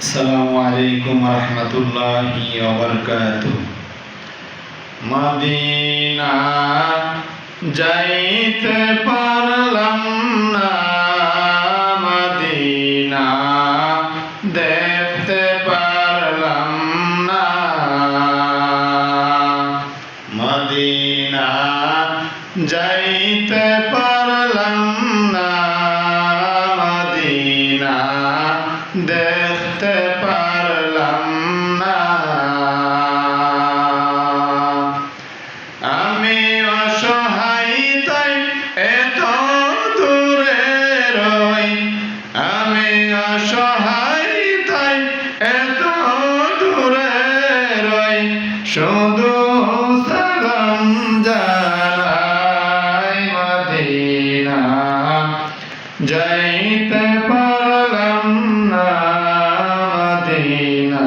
আসসালামু আলাইকুম রহমতুল্লাহি ওয়া বারাকাতুহু। মদিনা যাইতে পারলাম না, মদিনা দেখতে পারলাম না, মদিনা যাইতে পারলাম না, মদিনা দেখতে পারলাম না। আমি অসহায় তাই এত দূরে রই, আমি অসহায় তাই এত দূরে রই, শুধু সালাম জানাই মদিনা যাইতে পারলাম না, মদিনা